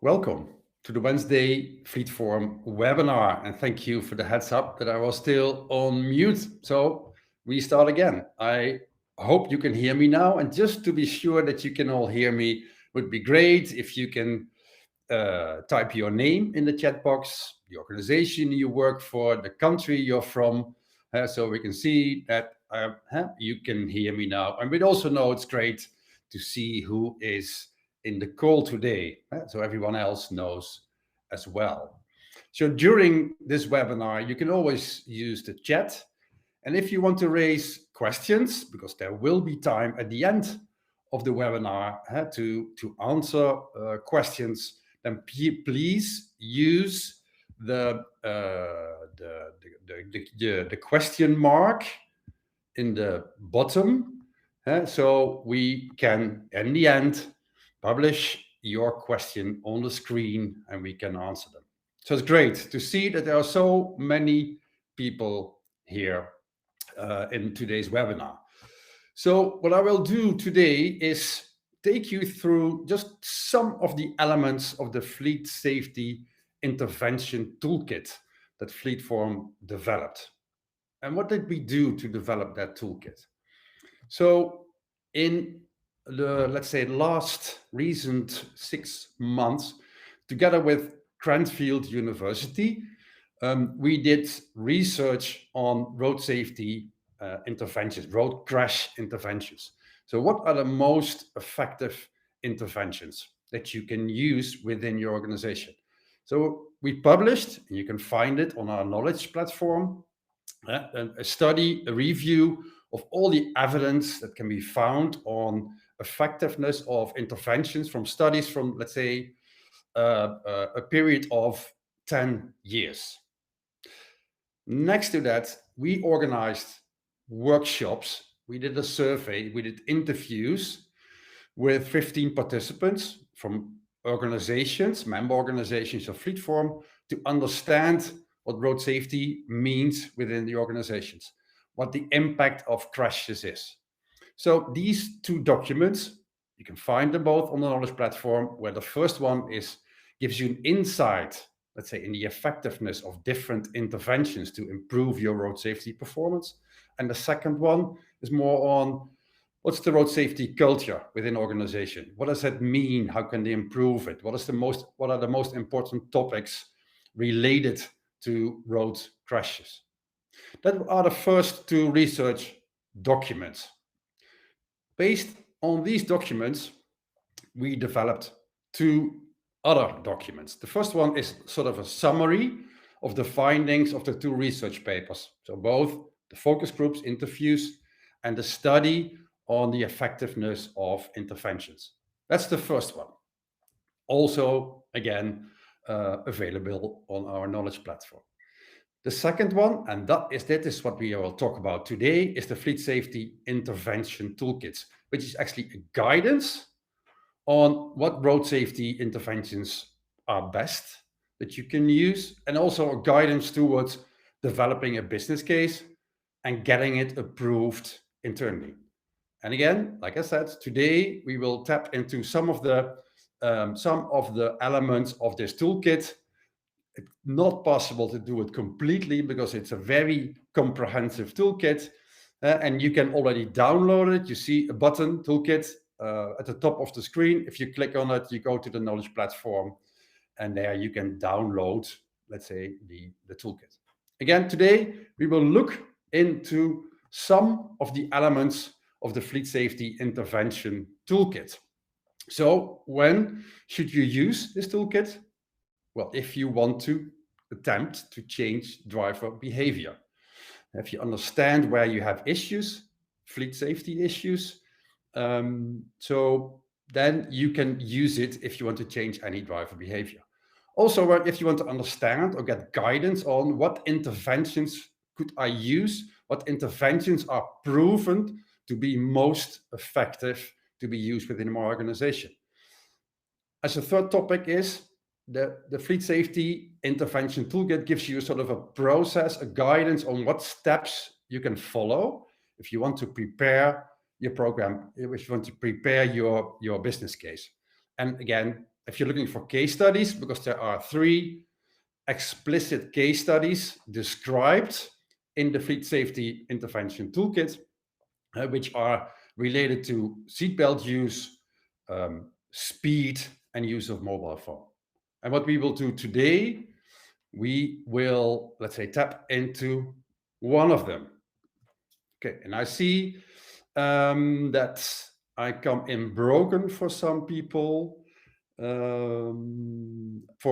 Welcome to the Wednesday Fleet Forum webinar, and thank you for the heads up that I was still on mute. So we start again. I hope you can hear me now, and just to be sure that you can all hear me, would be great if you can type your name in the chat box, the organization you work for, the country you're from, so we can see that you can hear me now. And we also know it's great to see who is in the call today, so everyone else knows as well. So during this webinar, you can always use the chat. And if you want to raise questions, because there will be time at the end of the webinar to answer questions, then please use the question mark in the bottom, so we can, in the end, publish your question on the screen and we can answer them. So it's great to see that there are so many people here in today's webinar. So what I will do today is take you through just some of the elements of the Fleet Safety Intervention Toolkit that Fleet Forum developed. And what did we do to develop that toolkit? So in the, let's say, last recent 6 months, together with Cranfield University, we did research on road safety interventions, road crash interventions. So what are the most effective interventions that you can use within your organization? So we published, and you can find it on our knowledge platform, a study, a review of all the evidence that can be found on effectiveness of interventions from studies from, let's say, a period of 10 years. Next to that, we organized workshops. We did a survey, we did interviews with 15 participants from organizations, member organizations of Fleet Forum, to understand what road safety means within the organizations, what the impact of crashes is. So these two documents, you can find them both on the knowledge platform, where the first one gives you an insight, let's say, in the effectiveness of different interventions to improve your road safety performance. And the second one is more on what's the road safety culture within an organization? What does that mean? How can they improve it? What are the most important topics related to road crashes? That are the first two research documents. Based on these documents, we developed two other documents. The first one is sort of a summary of the findings of the two research papers. So both the focus groups interviews and the study on the effectiveness of interventions. That's the first one. Also, again, available on our knowledge platform. The second one, and that is what we will talk about today, is the Fleet Safety Intervention Toolkit, which is actually a guidance on what road safety interventions are best that you can use, and also a guidance towards developing a business case and getting it approved internally. And again, like I said, today we will tap into some of the elements of this toolkit. It's not possible to do it completely because it's a very comprehensive toolkit, and you can already download it. You see a button, toolkit, at the top of the screen. If you click on it, you go to the knowledge platform, and there you can download, let's say, the toolkit. Again, today we will look into some of the elements of the Fleet Safety Intervention Toolkit. So when should you use this toolkit? Well, if you want to attempt to change driver behavior, if you understand where you have issues, fleet safety issues, so then you can use it if you want to change any driver behavior. Also, if you want to understand or get guidance on what interventions could I use, what interventions are proven to be most effective to be used within my organization. As a third topic is the Fleet Safety Intervention Toolkit gives you sort of a process, a guidance on what steps you can follow if you want to prepare your program, if you want to prepare your business case. And again, if you're looking for case studies, because there are 3 explicit case studies described in the Fleet Safety Intervention Toolkit, which are related to seatbelt use, speed, and use of mobile phone. And what we will do today, we will, let's say, tap into one of them. Okay, and I see that I come in broken for some people, for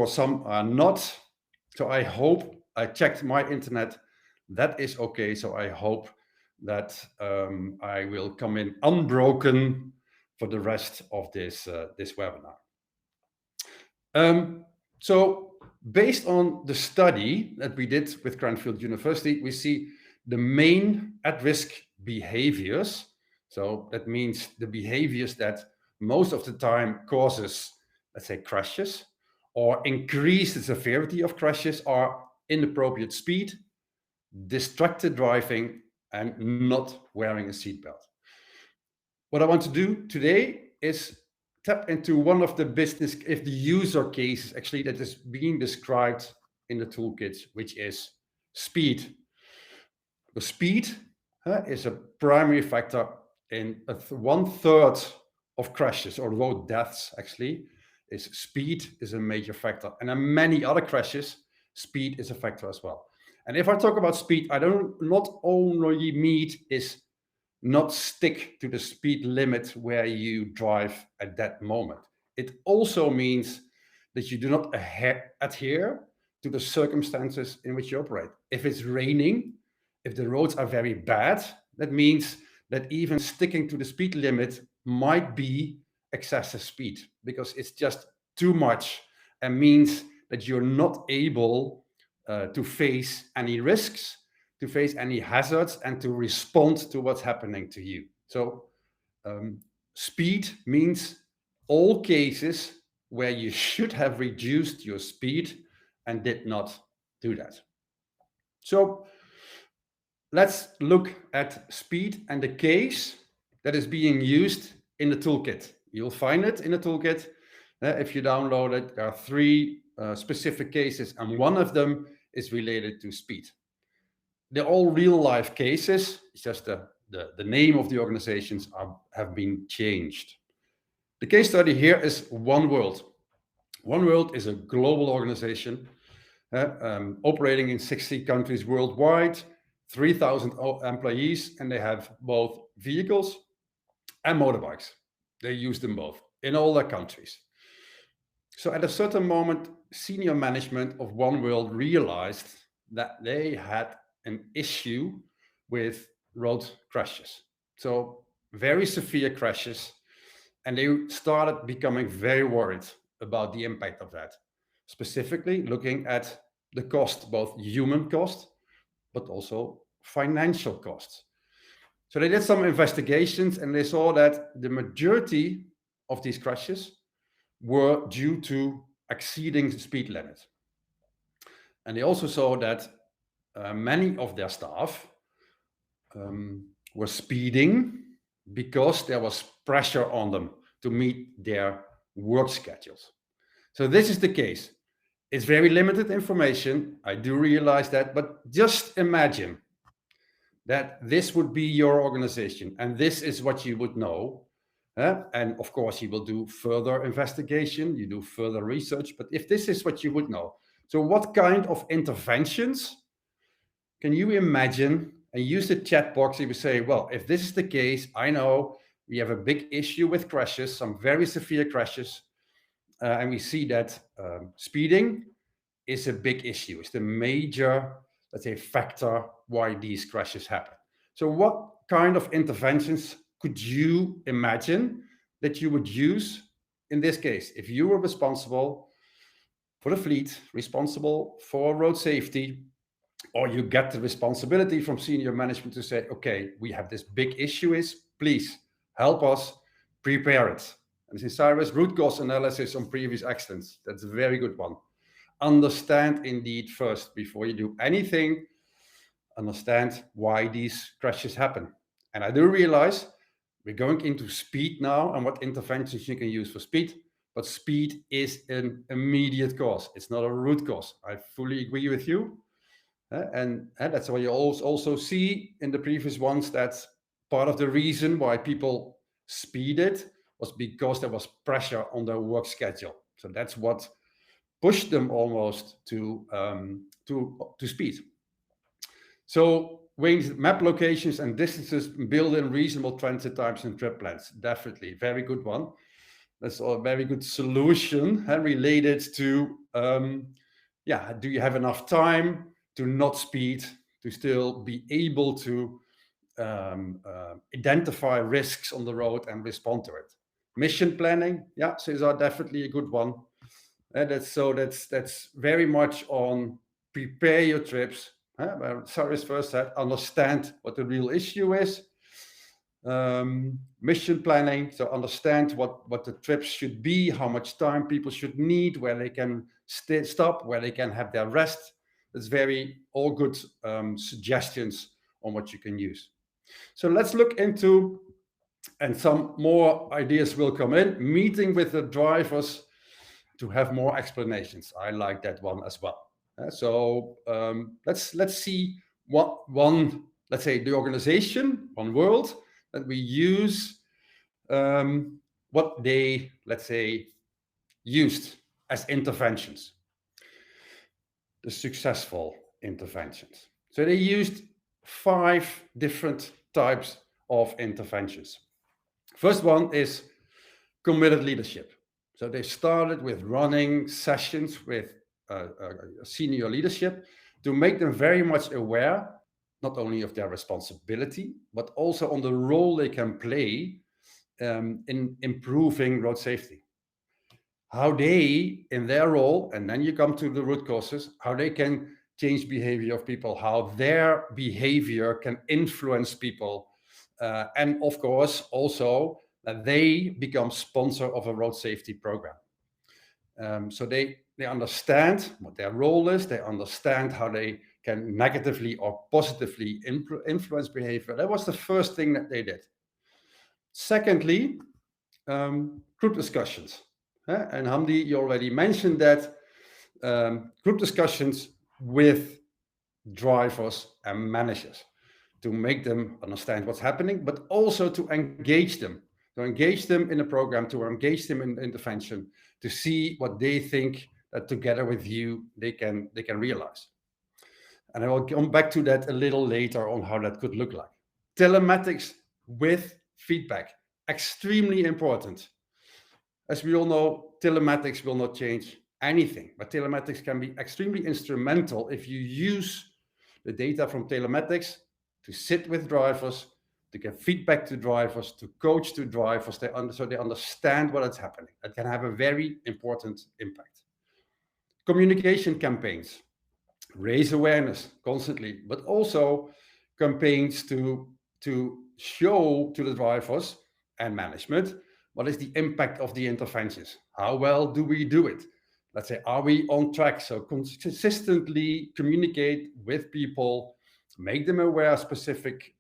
some are not. So I hope, I checked my internet, that is okay. So I hope that I will come in unbroken for the rest of this webinar. So based on the study that we did with Cranfield University, we see the main at-risk behaviors. So that means the behaviors that most of the time causes, let's say, crashes or increase the severity of crashes are inappropriate speed, distracted driving, and not wearing a seatbelt. What I want to do today is tap into one of the business, if the user cases actually that is being described in the toolkit, which is speed. The speed is a primary factor in 1/3 of crashes or road deaths. Actually, is speed is a major factor, and in many other crashes, speed is a factor as well. And if I talk about speed, I don't not only mean is not stick to the speed limit where you drive at that moment. It also means that you do not adhere to the circumstances in which you operate. If it's raining, if the roads are very bad, that means that even sticking to the speed limit might be excessive speed because it's just too much and means that you're not able to face any risks, to face any hazards, and to respond to what's happening to you. So speed means all cases where you should have reduced your speed and did not do that. So let's look at speed and the case that is being used in the toolkit. You'll find it in the toolkit. If you download it, there are 3 specific cases, and one of them is related to speed. They're all real life cases. It's just the name of the organizations have been changed. The case study here is One World. One World is a global organization operating in 60 countries worldwide, 3,000 employees, and they have both vehicles and motorbikes. They use them both in all their countries. So at a certain moment, senior management of One World realized that they had an issue with road crashes. So very severe crashes, and they started becoming very worried about the impact of that, specifically looking at the cost, both human cost, but also financial costs. So they did some investigations and they saw that the majority of these crashes were due to exceeding the speed limit. And they also saw that many of their staff were speeding because there was pressure on them to meet their work schedules. So this is the case. It's very limited information. I do realize that, but just imagine that this would be your organization and this is what you would know. And of course, you will do further investigation, you do further research, but if this is what you would know. So what kind of interventions can you imagine? And use the chat box. You would say, well, if this is the case, I know we have a big issue with crashes, some very severe crashes. And we see that speeding is a big issue. It's the major, let's say, factor why these crashes happen. So what kind of interventions could you imagine that you would use in this case? If you were responsible for the fleet, responsible for road safety, or you get the responsibility from senior management to say, okay, we have this big issue, please help us prepare it. And since Cyrus, root cause analysis on previous accidents, that's a very good one. Understand indeed first, before you do anything, understand why these crashes happen. And I do realize we're going into speed now and what interventions you can use for speed, but speed is an immediate cause. It's not a root cause. I fully agree with you. And that's why you also see in the previous ones that part of the reason why people speeded was because there was pressure on their work schedule. So that's what pushed them almost to speed. So weighing map locations and distances, build in reasonable transit times and trip plans. Definitely, very good one. That's a very good solution related to, do you have enough time to not speed, to still be able to identify risks on the road and respond to it. Mission planning, yeah, so these are definitely a good one. That's very much on prepare your trips. Where Cyrus first said, understand what the real issue is. Mission planning, so understand what the trips should be, how much time people should need, where they can stop, where they can have their rest. It's all good suggestions on what you can use. So let's look into, and some more ideas will come in, meeting with the drivers to have more explanations. I like that one as well. So let's see let's say the organization, One World, that we use, what they, let's say, used as interventions, the successful interventions. So they used 5 different types of interventions. First one is committed leadership. So they started with running sessions with senior leadership to make them very much aware, not only of their responsibility, but also on the role they can play in improving road safety. How they, in their role, and then you come to the root causes, how they can change behavior of people, how their behavior can influence people, and of course also that they become sponsor of a road safety program. So they understand what their role is, they understand how they can negatively or positively influence behavior. That was the first thing that they did. Secondly, group discussions. And Hamdi, you already mentioned that, group discussions with drivers and managers to make them understand what's happening, but also to engage them in a program, to engage them in intervention, to see what they think that together with you they can realize. And I will come back to that a little later on how that could look like. Telematics with feedback, extremely important. As we all know, telematics will not change anything, but telematics can be extremely instrumental if you use the data from telematics to sit with drivers, to give feedback to drivers, to coach to drivers, so they understand what is happening. That can have a very important impact. Communication campaigns, raise awareness constantly, but also campaigns to show to the drivers and management what is the impact of the interventions. How well do we do it? Let's say, are we on track? So consistently communicate with people, make them aware of specific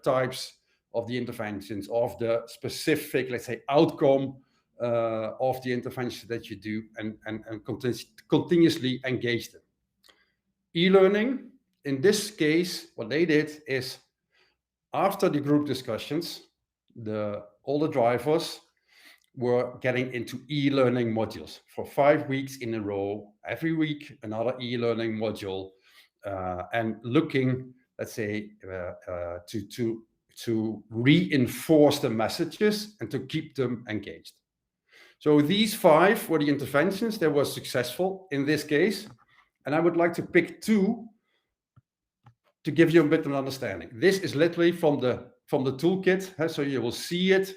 types of the interventions, of the specific, let's say, outcome of the interventions that you do, and continuously engage them. E-learning, in this case, what they did is, after the group discussions, all the drivers were getting into e-learning modules for 5 weeks in a row, every week another e-learning module, and looking, let's say, to reinforce the messages and to keep them engaged. So these 5 were the interventions that were successful in this case, and I would like to pick 2 to give you a bit of an understanding. This is literally from the toolkit, so you will see it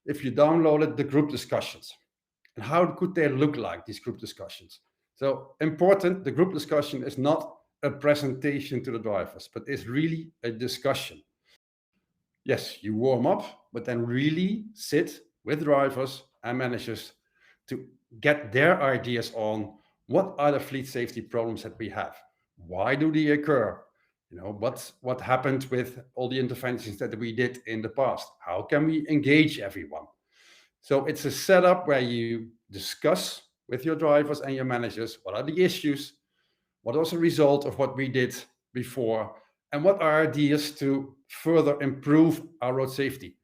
if you download it, the group discussions. And how could they look like, these group discussions? So important, the group discussion is not a presentation to the drivers, but it's really a discussion. Yes, you warm up, but then really sit with drivers and managers to get their ideas on what are the fleet safety problems that we have. Why do they occur? What happened with all the interventions that we did in the past? How can we engage everyone? So it's a setup where you discuss with your drivers and your managers what are the issues, what was the result of what we did before, and what are ideas to further improve our road safety,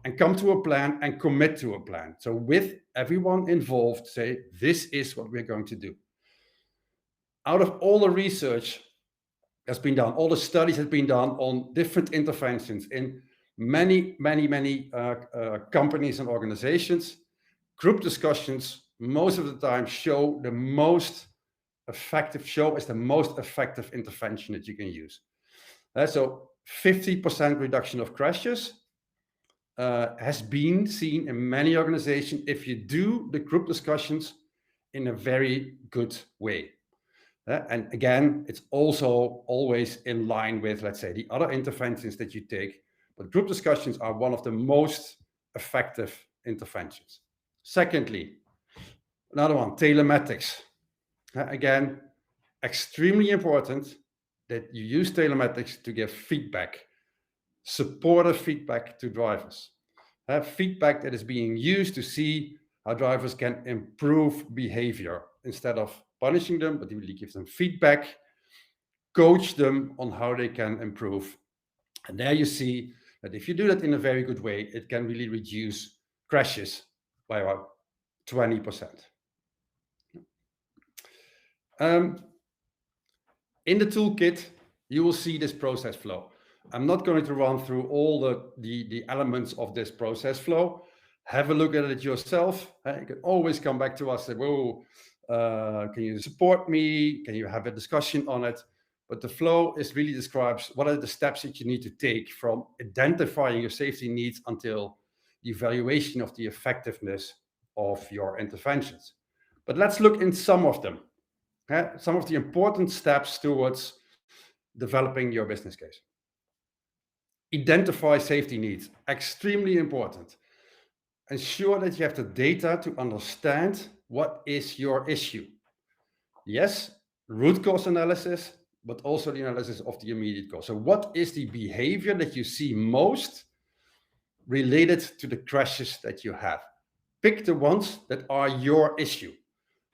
and come to a plan and commit to a plan. So with everyone involved, say, this is what we're going to do. Out of all the research that's been done, all the studies that have been done on different interventions in many companies and organizations, group discussions most of the time show as the most effective intervention that you can use. So 50% reduction of crashes has been seen in many organizations if you do the group discussions in a very good way. And again, it's also always in line with, let's say, the other interventions that you take, but group discussions are one of the most effective interventions. Secondly, another one, telematics. Again, extremely important that you use telematics to give feedback, supportive feedback to drivers. Feedback that is being used to see how drivers can improve behavior instead of punishing them, but really give them feedback, coach them on how they can improve. And there you see that if you do that in a very good way, it can really reduce crashes by about 20%. In the toolkit, you will see this process flow. I'm not going to run through all the elements of this process flow. Have a look at it yourself. You can always come back to us and say, whoa, can you support me? Can you have a discussion on it? But the flow really describes what are the steps that you need to take from identifying your safety needs until the evaluation of the effectiveness of your interventions. But let's look in some of them. Some of the important steps towards developing your business case. Identify safety needs, extremely important. Ensure that you have the data to understand what is your issue. Yes, root cause analysis, but also the analysis of the immediate cause. So what is the behavior that you see most related to the crashes that you have? Pick the ones that are your issue.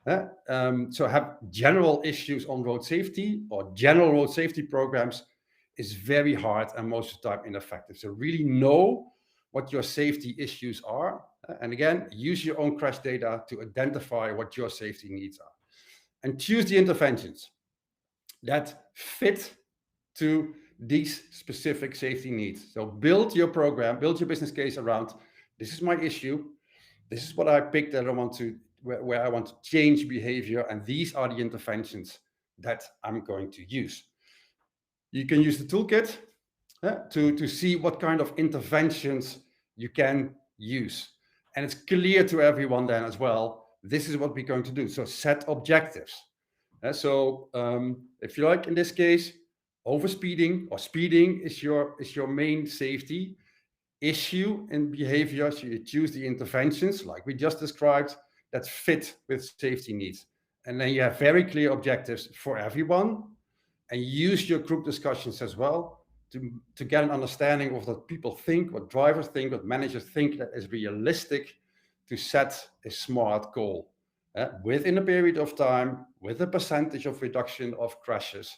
So have general issues on road safety or general road safety programs is very hard and most of the time ineffective. So really know what your safety issues are. And again, use your own crash data to identify what your safety needs are. And choose the interventions that fit to these specific safety needs. So build your program, build your business case around, this is my issue. This is what I picked that I want to, where I want to change behavior. And these are the interventions that I'm going to use. You can use the toolkit to see what kind of interventions you can use. And it's clear to everyone then as well, this is what we're going to do. So set objectives. So if you like, in this case, overspeeding or speeding is your main safety issue in behavior. So you choose the interventions like we just described that fit with safety needs. And then you have very clear objectives for everyone, and use your group discussions as well to get an understanding of what people think, what drivers think, what managers think that is realistic to set a smart goal within a period of time with a percentage of reduction of crashes.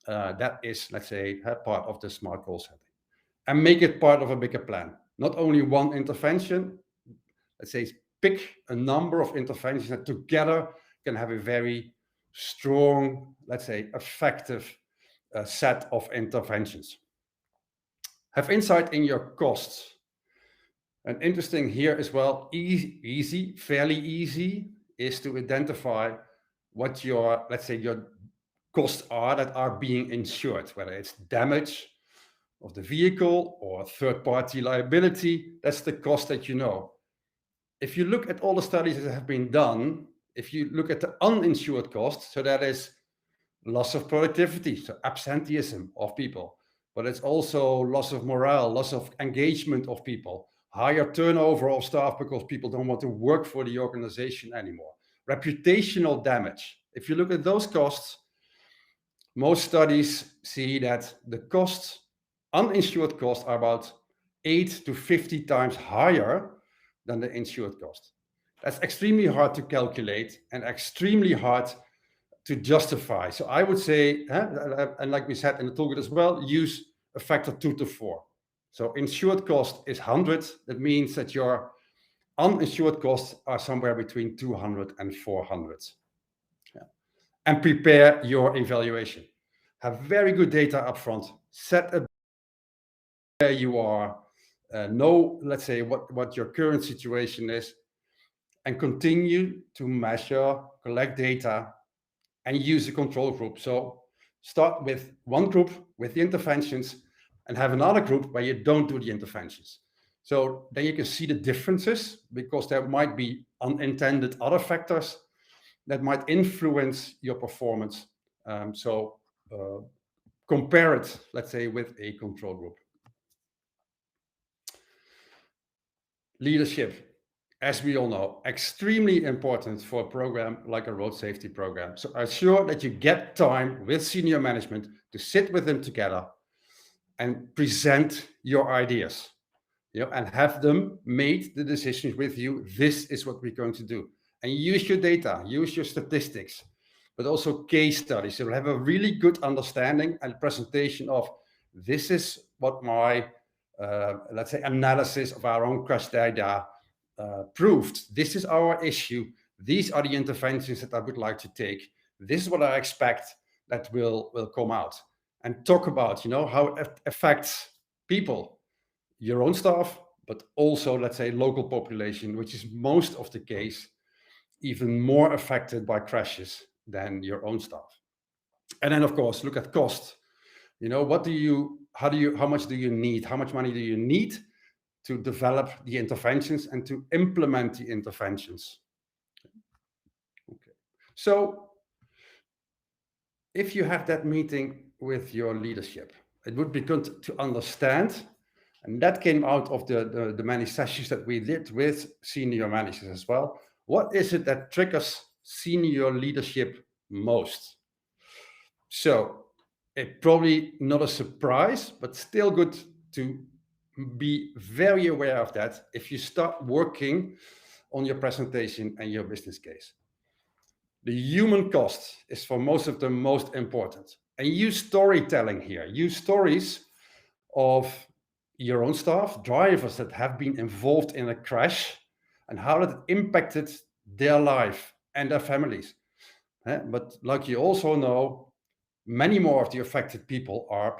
That is, let's say, part of the smart goal setting. And make it part of a bigger plan. Not only one intervention, let's say, pick a number of interventions that together can have a very strong, let's say, effective set of interventions. Have insight in your costs. And interesting here as well, fairly easy, is to identify what your, let's say, your costs are that are being insured, whether it's damage of the vehicle or third-party liability. That's the cost that you know. If you look at all the studies that have been done, if you look at the uninsured costs, so that is loss of productivity, so absenteeism of people, but it's also loss of morale, loss of engagement of people, higher turnover of staff because people don't want to work for the organization anymore, reputational damage. If you look at those costs, most studies see that the costs, uninsured costs, are about 8 to 50 times higher than the insured cost. That's extremely hard to calculate and extremely hard to justify. So I would say, and like we said in the toolkit as well, use a factor 2 to 4. So insured cost is 100. That means that your uninsured costs are somewhere between 200 and 400. Yeah. And prepare your evaluation. Have very good data up front. Set a where you are, know, let's say, what your current situation is, and continue to measure, collect data, and use a control group. So start with one group with the interventions and have another group where you don't do the interventions. So then you can see the differences, because there might be unintended other factors that might influence your performance. Compare it, let's say, with a control group. Leadership, as we all know, extremely important for a program like a road safety program. So ensure that you get time with senior management to sit with them together and present your ideas, and have them made the decisions with you. This is what we're going to do. And use your data, use your statistics, but also case studies. So you'll have a really good understanding and presentation of, this is what my, let's say, analysis of our own crash data proved. This is our issue. These are the interventions that I would like to take. This is what I expect that will come out. And talk about, how it affects people, your own staff, but also, let's say, local population, which is most of the case, even more affected by crashes than your own staff. And then, of course, look at cost. How much do you need? How much money do you need to develop the interventions and to implement the interventions? Okay. So if you have that meeting with your leadership, it would be good to understand, and that came out of the many sessions that we did with senior managers as well. What is it that triggers senior leadership most? So it probably not a surprise, but still good to be very aware of that if you start working on your presentation and your business case. The human cost is for most of them most important. And use storytelling here. Use stories of your own staff, drivers that have been involved in a crash, and how that impacted their life and their families. But like you also know, many more of the affected people are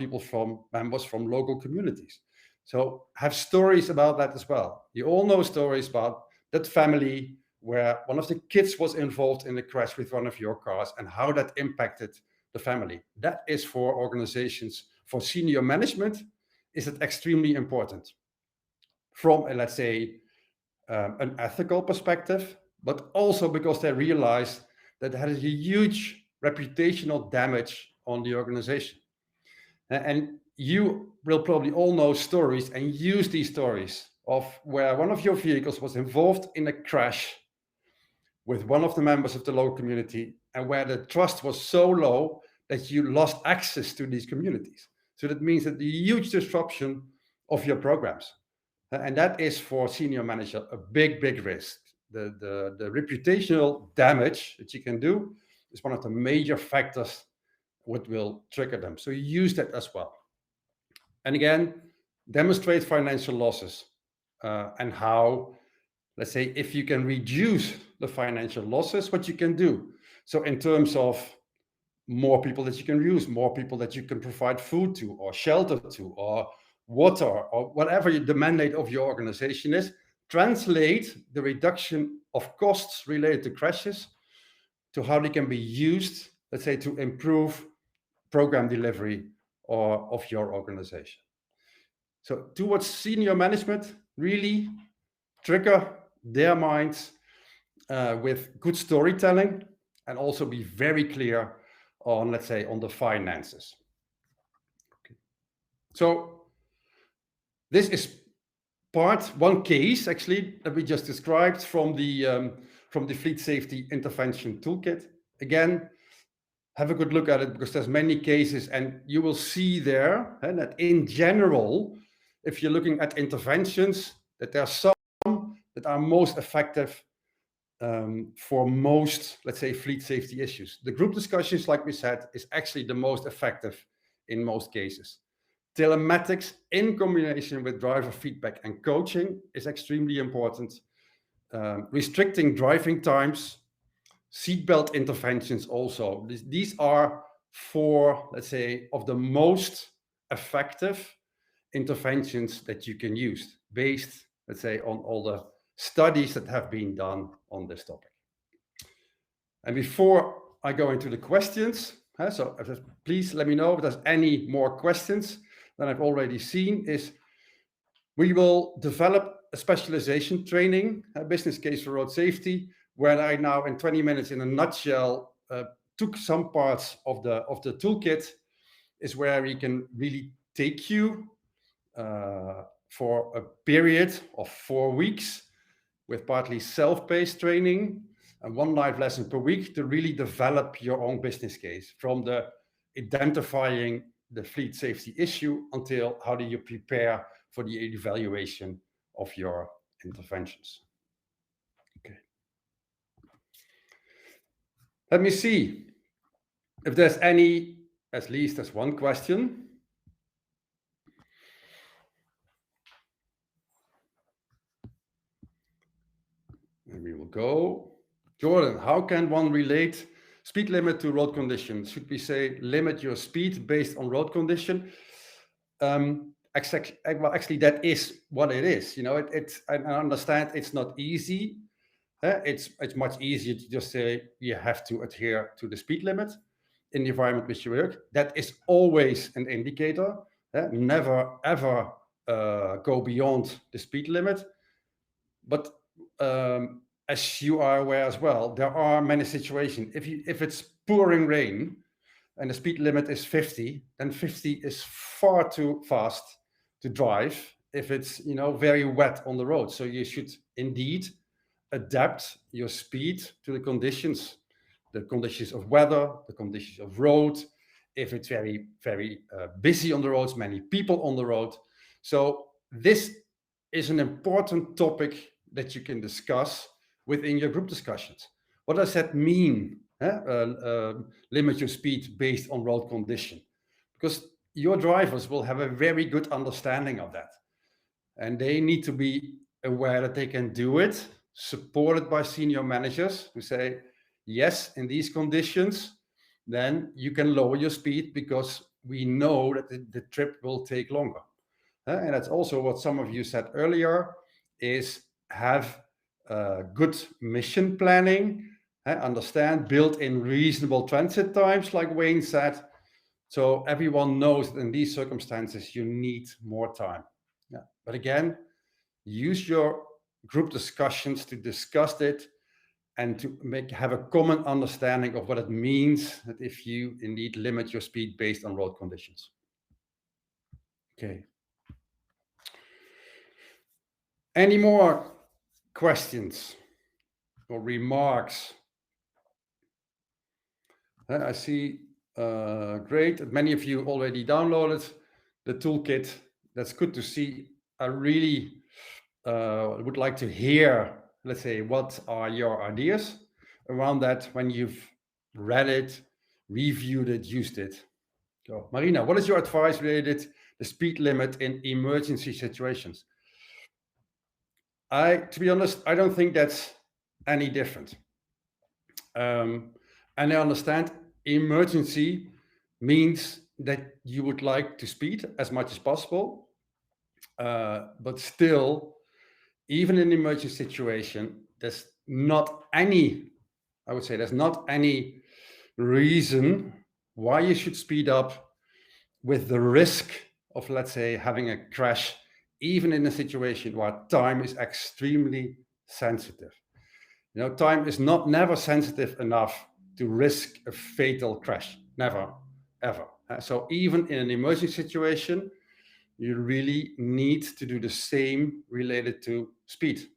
members from local communities. So have stories about that as well. You all know stories about that family where one of the kids was involved in a crash with one of your cars and how that impacted the family. That is for organizations, for senior management, is it extremely important from, let's say, an ethical perspective, but also because they realize that it has a huge reputational damage on the organization. And you will probably all know stories and use these stories of where one of your vehicles was involved in a crash with one of the members of the local community, and where the trust was so low that you lost access to these communities. So that means that the huge disruption of your programs. And that is for senior manager a big, big risk. The reputational damage that you can do is one of the major factors what will trigger them. So use that as well. And again, demonstrate financial losses and how, let's say, if you can reduce the financial losses, what you can do. So in terms of more people that you can use, more people that you can provide food to or shelter to or water or whatever the mandate of your organization is, translate the reduction of costs related to crashes to how they can be used, let's say, to improve program delivery or of your organization. So towards senior management, really trigger their minds with good storytelling, and also be very clear on, let's say, on the finances. Okay. So this is one case actually that we just described from the Fleet Safety Intervention Toolkit. Again, have a good look at it, because there's many cases, and you will see there that in general, if you're looking at interventions, that there are some that are most effective for most, let's say, fleet safety issues. The group discussions, like we said, is actually the most effective in most cases. Telematics in combination with driver feedback and coaching is extremely important. Restricting driving times, seatbelt interventions also. These are four, let's say, of the most effective interventions that you can use based, let's say, on all the studies that have been done on this topic. And before I go into the questions, so please let me know if there's any more questions than I've already seen. Is we will develop a specialization training, a business case for road safety, where I now in 20 minutes in a nutshell took some parts of the toolkit, is where we can really take you for a period of 4 weeks with partly self-paced training and one live lesson per week to really develop your own business case, from the identifying the fleet safety issue until how do you prepare for the evaluation of your interventions. Okay. Let me see if there's any, at least there's one question. And we will go. Jordan, how can one relate speed limit to road conditions? Should we say limit your speed based on road condition? Well, actually, that is what it is. You know, I understand it's not easy. It's much easier to just say you have to adhere to the speed limit in the environment which you work. That is always an indicator. Never ever go beyond the speed limit. But as you are aware as well, there are many situations. If it's pouring rain and the speed limit is 50, then 50 is far too fast to drive if it's, you know, very wet on the road. So you should indeed adapt your speed to the conditions of weather, the conditions of road. If it's very, very busy on the roads, many people on the road. So this is an important topic that you can discuss within your group discussions. What does that mean? Limit your speed based on road condition, because your drivers will have a very good understanding of that, and they need to be aware that they can do it, supported by senior managers who say, yes, in these conditions, then you can lower your speed because we know that the trip will take longer. And that's also what some of you said earlier, is have good mission planning, understand, build in reasonable transit times, like Wayne said. So everyone knows that in these circumstances, you need more time. Yeah. But again, use your group discussions to discuss it and to have a common understanding of what it means that if you indeed limit your speed based on road conditions. Okay. Any more questions or remarks? I see, great. Many of you already downloaded the toolkit. That's good to see. I really would like to hear, let's say, what are your ideas around that when you've read it, reviewed it, used it. So, Marina, what is your advice related to the speed limit in emergency situations? To be honest, I don't think that's any different. And I understand emergency means that you would like to speed as much as possible, but still, even in an emergency situation, there's not any reason why you should speed up with the risk of, let's say, having a crash, even in a situation where time is extremely sensitive. You know, time is never sensitive enough to risk a fatal crash. Never, ever. So even in an emergency situation, you really need to do the same related to speed.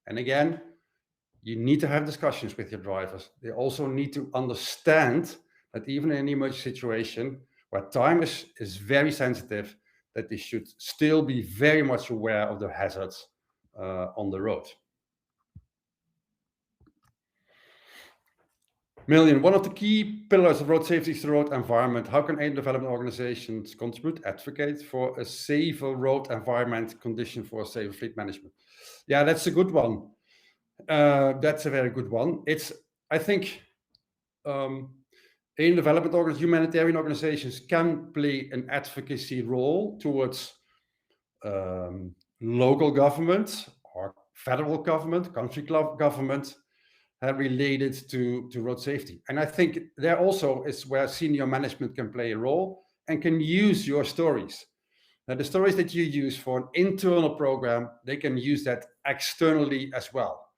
And again, you need to have discussions with your drivers. They also need to understand that even in an emergency situation where time is very sensitive, that they should still be very much aware of the hazards on the road. Million, one of the key pillars of road safety is the road environment. How can aid development organizations contribute, advocate for a safer road environment condition for safer fleet management? Yeah, that's a good one. That's a very good one. I think, aid development organizations, humanitarian organizations can play an advocacy role towards local government or federal government, country government, related to road safety. And I think there also is where senior management can play a role and can use your stories. Now, the stories that you use for an internal program, they can use that externally as well,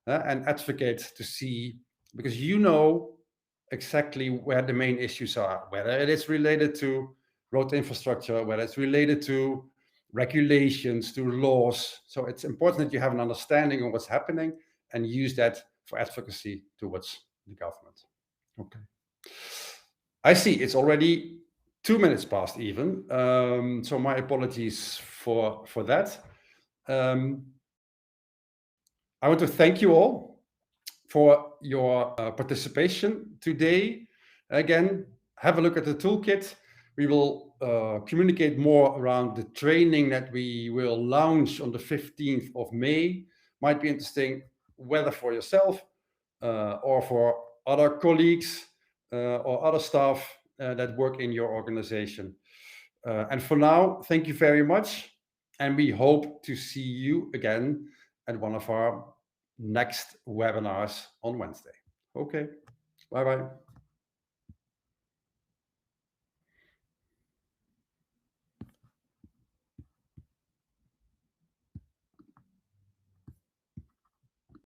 and advocate to see, because you know exactly where the main issues are, whether it is related to road infrastructure, whether it's related to regulations, to laws. So it's important that you have an understanding of what's happening and use that for advocacy towards the government. Okay. I see it's already 2 minutes past even. So my apologies for that. I want to thank you all for your participation today. Again, have a look at the toolkit. We will communicate more around the training that we will launch on the 15th of May. Might be interesting, whether for yourself or for other colleagues or other staff that work in your organization. And for now, thank you very much. And we hope to see you again at one of our next webinars on Wednesday. Okay, bye-bye.